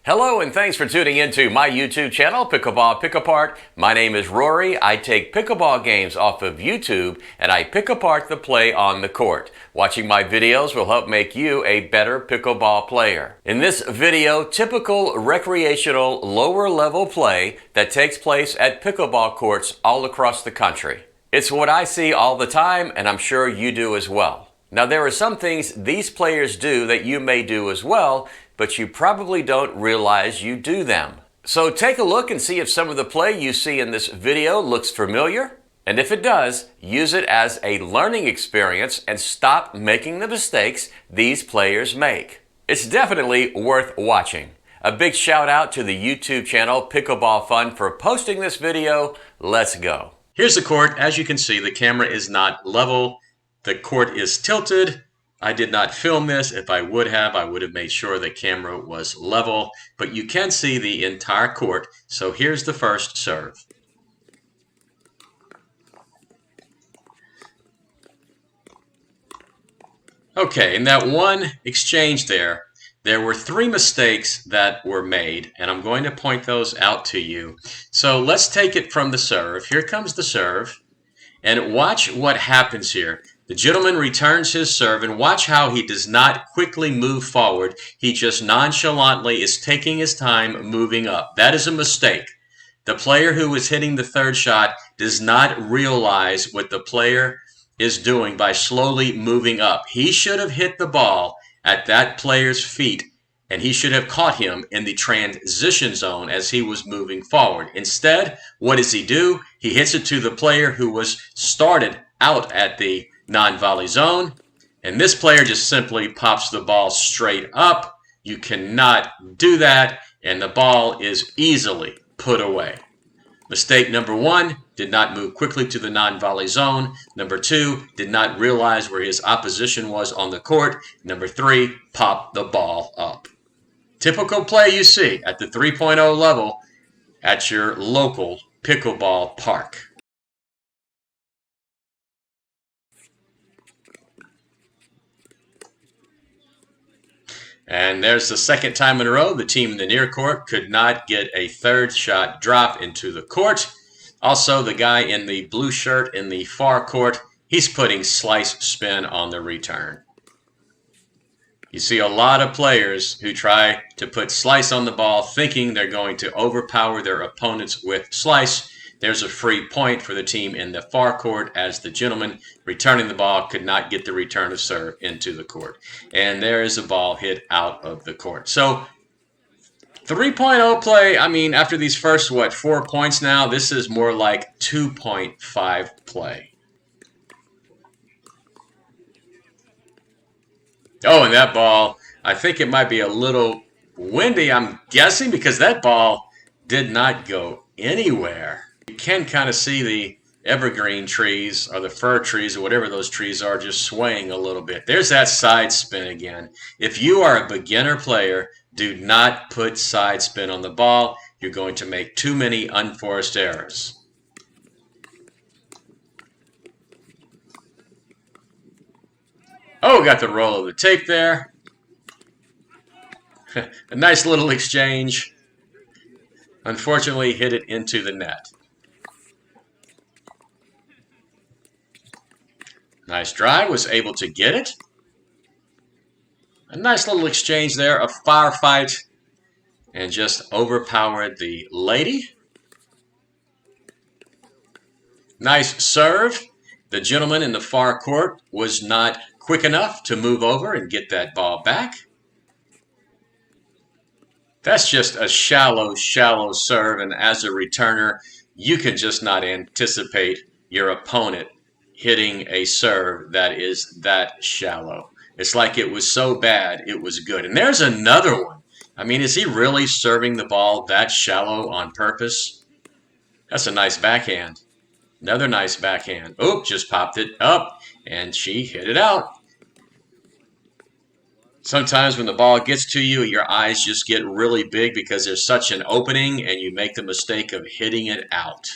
Hello and thanks for tuning into my YouTube channel, Pickleball Pick Apart. My name is Rory. I take pickleball games off of YouTube and I pick apart the play on the court. Watching my videos will help make you a better pickleball player. In this video, typical recreational lower level play that takes place at pickleball courts all across the country. It's what I see all the time and I'm sure you do as well. Now there are some things these players do that you may do as well, but you probably don't realize you do them. So take a look and see if some of the play you see in this video looks familiar. And if it does, use it as a learning experience and stop making the mistakes these players make. It's definitely worth watching. A big shout out to the YouTube channel Pickleball Fun for posting this video. Let's go. Here's the court. As you can see, the camera is not level. The court is tilted. I did not film this. If I would have made sure the camera was level, but you can see the entire court. So here's the first serve. Okay, in that one exchange there were three mistakes that were made, and I'm going to point those out to you. So let's take it from the serve. Here comes the serve, and watch what happens here. The gentleman returns his serve, and watch how he does not quickly move forward. He just nonchalantly is taking his time moving up. That is a mistake. The player who is hitting the third shot does not realize what the player is doing by slowly moving up. He should have hit the ball at that player's feet, and he should have caught him in the transition zone as he was moving forward. Instead, what does he do? He hits it to the player who was started out at the non-volley zone, and this player just simply pops the ball straight up. You cannot do that, and the ball is easily put away. Mistake number one, did not move quickly to the non-volley zone. Number two, did not realize where his opposition was on the court. Number three, popped the ball up. Typical play you see at the 3.0 level at your local pickleball park. And there's the second time in a row the team in the near court could not get a third shot drop into the court. Also, the guy in the blue shirt in the far court, he's putting slice spin on the return. You see a lot of players who try to put slice on the ball thinking they're going to overpower their opponents with slice. There's a free point for the team in the far court as the gentleman returning the ball could not get the return of serve into the court. And there is a ball hit out of the court. So 3.0 play, I mean, after these first, 4 points now, this is more like 2.5 play. Oh, and that ball, I think it might be a little windy, I'm guessing, because that ball did not go anywhere. You can kind of see the evergreen trees or the fir trees or whatever those trees are just swaying a little bit. There's that side spin again. If you are a beginner player, do not put side spin on the ball. You're going to make too many unforced errors. Oh, got the roll of the tape there. A nice little exchange. Unfortunately, hit it into the net. Nice drive, was able to get it. A nice little exchange there, a firefight, and just overpowered the lady. Nice serve. The gentleman in the far court was not quick enough to move over and get that ball back. That's just a shallow serve, and as a returner, you can just not anticipate your opponent hitting a serve that is that shallow. It's like it was so bad, it was good. And there's another one. I mean, is he really serving the ball that shallow on purpose? That's a nice backhand. Another nice backhand. Oop, just popped it up, and she hit it out. Sometimes when the ball gets to you, your eyes just get really big because there's such an opening, and you make the mistake of hitting it out.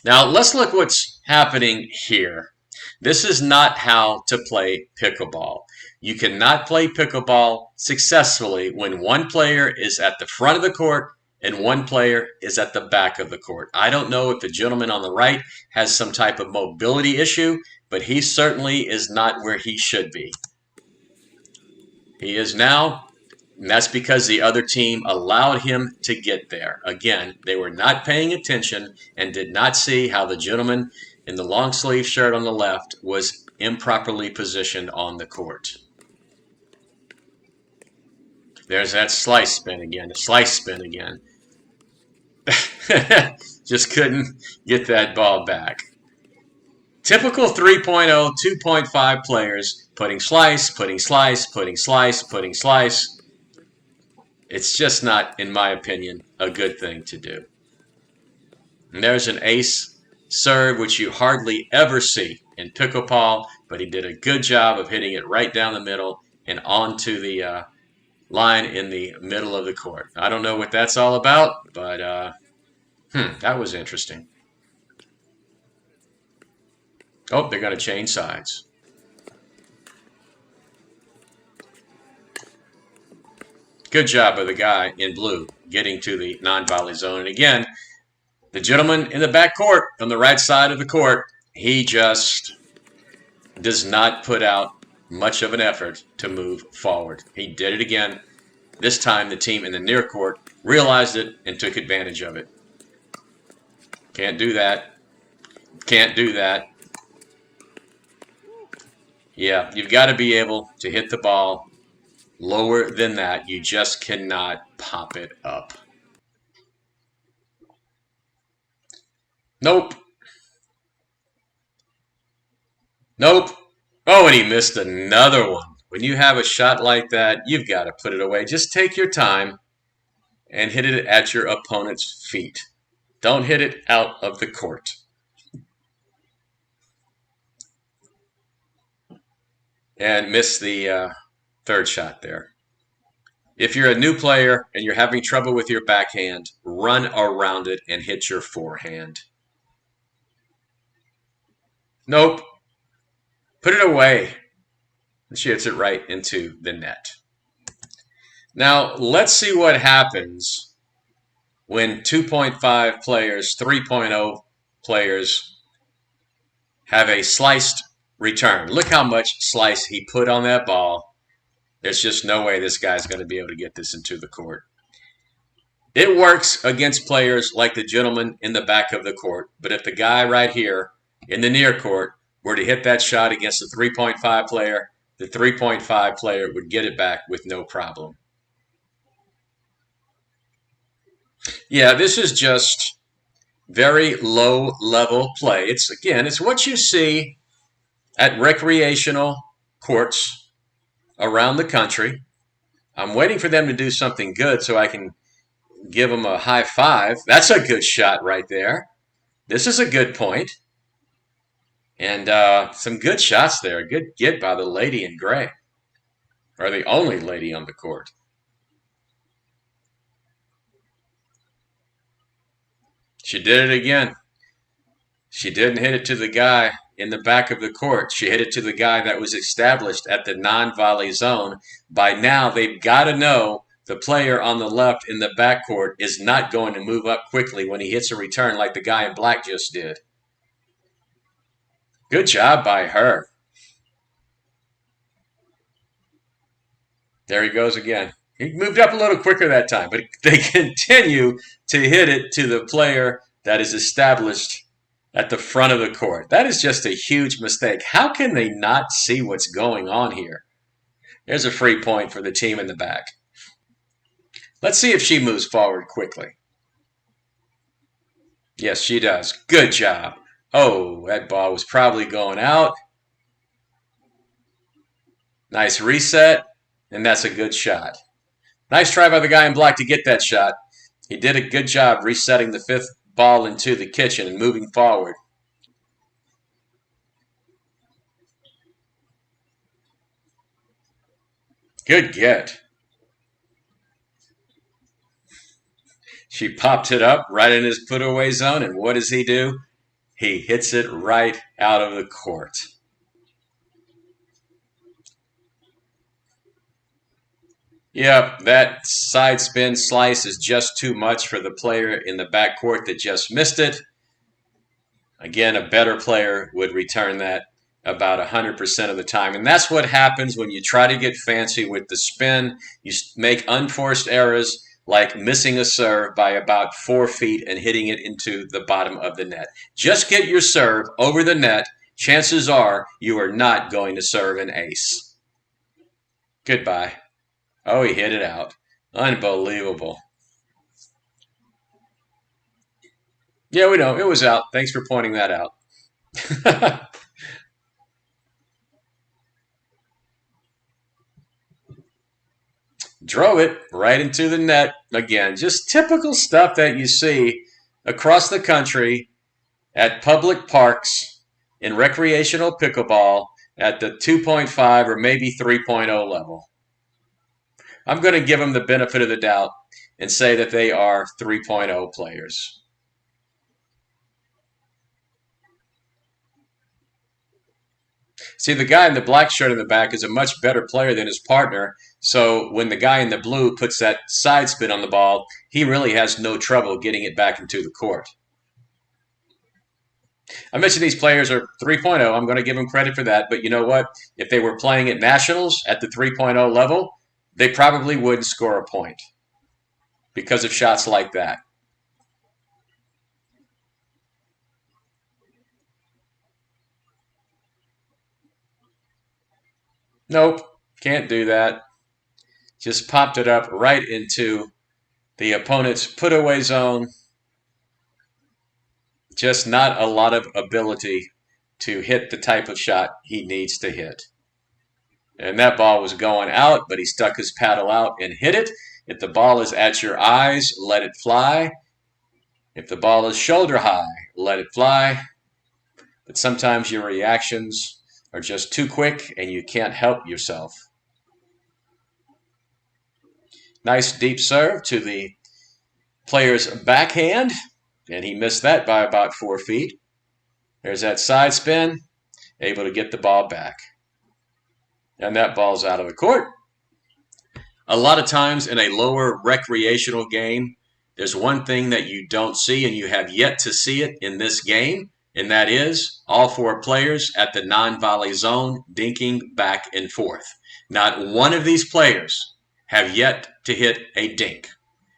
Now, let's look what's happening here. This is not how to play pickleball. You cannot play pickleball successfully when one player is at the front of the court and one player is at the back of the court. I don't know if the gentleman on the right has some type of mobility issue, but he certainly is not where he should be. He is now, and that's because the other team allowed him to get there. Again, they were not paying attention and did not see how the gentleman in the long sleeve shirt on the left was improperly positioned on the court. There's that slice spin again, the slice spin again. Just couldn't get that ball back. Typical 3.0, 2.5 players putting slice, putting slice, putting slice, putting slice. It's just not, in my opinion, a good thing to do. And there's an ace serve, which you hardly ever see in pickleball, but he did a good job of hitting it right down the middle and onto the line in the middle of the court. I don't know what that's all about, but that was interesting. Oh, they're going to change sides. Good job of the guy in blue getting to the non-volley zone. And again, the gentleman in the back court on the right side of the court, he just does not put out much of an effort to move forward. He did it again. This time the team in the near court realized it and took advantage of it. Can't do that. Can't do that. Yeah, you've got to be able to hit the ball lower than that. You just cannot pop it up. Nope. Nope. Oh, and he missed another one. When you have a shot like that, you've got to put it away. Just take your time and hit it at your opponent's feet. Don't hit it out of the court. And miss the third shot there. If you're a new player and you're having trouble with your backhand, run around it and hit your forehand. Nope. Put it away. And she hits it right into the net. Now, let's see what happens when 2.5 players, 3.0 players have a sliced return. Look how much slice he put on that ball. There's just no way this guy's going to be able to get this into the court. It works against players like the gentleman in the back of the court, but if the guy right here in the near court were to hit that shot against the 3.5 player, the 3.5 player would get it back with no problem. Yeah, this is just very low-level play. It's what you see at recreational courts around the country. I'm waiting for them to do something good so I can give them a high five. That's a good shot right there. This is a good point. And some good shots there. Good get by the lady in gray. Or the only lady on the court. She did it again. She didn't hit it to the guy in the back of the court. She hit it to the guy that was established at the non-volley zone. By now, they've got to know the player on the left in the backcourt is not going to move up quickly when he hits a return like the guy in black just did. Good job by her. There he goes again. He moved up a little quicker that time, but they continue to hit it to the player that is established at the front of the court. That is just a huge mistake. How can they not see what's going on here? There's a free point for the team in the back. Let's see if she moves forward quickly. Yes, she does. Good job. Oh, that ball was probably going out. Nice reset, and that's a good shot. Nice try by the guy in black to get that shot. He did a good job resetting the fifth ball into the kitchen and moving forward. Good get. She popped it up right in his put-away zone, and what does he do? He hits it right out of the court. Yep, that side spin slice is just too much for the player in the backcourt that just missed it. Again, a better player would return that about 100% of the time. And that's what happens when you try to get fancy with the spin. You make unforced errors like missing a serve by about 4 feet and hitting it into the bottom of the net. Just get your serve over the net. Chances are you are not going to serve an ace. Goodbye. Oh, he hit it out. Unbelievable. Yeah, we know. It was out. Thanks for pointing that out. Drove it right into the net again. Just typical stuff that you see across the country at public parks in recreational pickleball at the 2.5 or maybe 3.0 level. I'm going to give them the benefit of the doubt and say that they are 3.0 players. See, the guy in the black shirt in the back is a much better player than his partner. So when the guy in the blue puts that side spin on the ball, he really has no trouble getting it back into the court. I mentioned these players are 3.0. I'm going to give them credit for that. But you know what? If they were playing at nationals at the 3.0 level, they probably wouldn't score a point because of shots like that. Nope, can't do that. Just popped it up right into the opponent's put-away zone. Just not a lot of ability to hit the type of shot he needs to hit. And that ball was going out, but he stuck his paddle out and hit it. If the ball is at your eyes, let it fly. If the ball is shoulder high, let it fly. But sometimes your reactions are just too quick and you can't help yourself. Nice deep serve to the player's backhand, and he missed that by about 4 feet. There's that side spin, able to get the ball back. And that ball's out of the court. A lot of times in a lower recreational game, there's one thing that you don't see, and you have yet to see it in this game, and that is all 4 players at the non-volley zone dinking back and forth. Not one of these players have yet to hit a dink.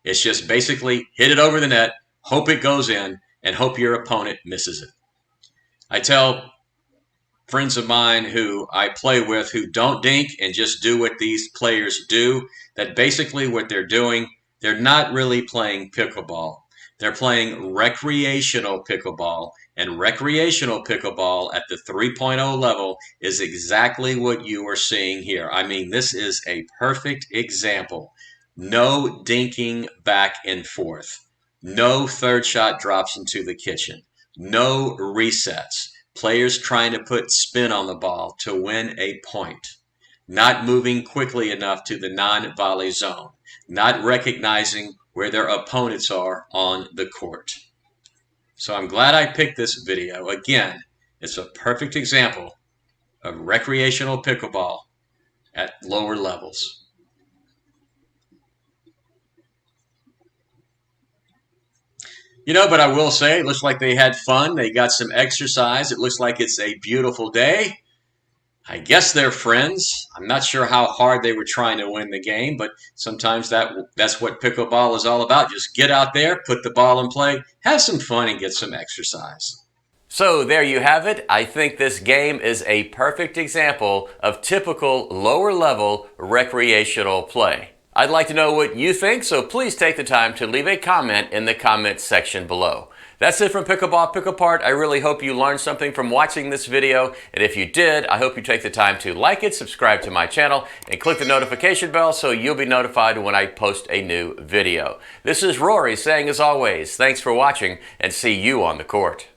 It's just basically hit it over the net, hope it goes in, and hope your opponent misses it. I tell friends of mine who I play with who don't dink and just do what these players do, that basically what they're doing, they're not really playing pickleball. They're playing recreational pickleball, and recreational pickleball at the 3.0 level is exactly what you are seeing here. I mean, this is a perfect example. No dinking back and forth. No third shot drops into the kitchen. No resets. Players trying to put spin on the ball to win a point. Not moving quickly enough to the non-volley zone. Not recognizing where their opponents are on the court. So I'm glad I picked this video. Again, it's a perfect example of recreational pickleball at lower levels. You know, but I will say, it looks like they had fun. They got some exercise. It looks like it's a beautiful day. I guess they're friends. I'm not sure how hard they were trying to win the game, but sometimes that's what pickleball is all about. Just get out there, put the ball in play, have some fun, and get some exercise. So there you have it. I think this game is a perfect example of typical lower level recreational play. I'd like to know what you think, so please take the time to leave a comment in the comments section below. That's it from Pickleball Pick Apart. I really hope you learned something from watching this video, and if you did, I hope you take the time to like it, subscribe to my channel, and click the notification bell so you'll be notified when I post a new video. This is Rory saying, as always, thanks for watching, and see you on the court.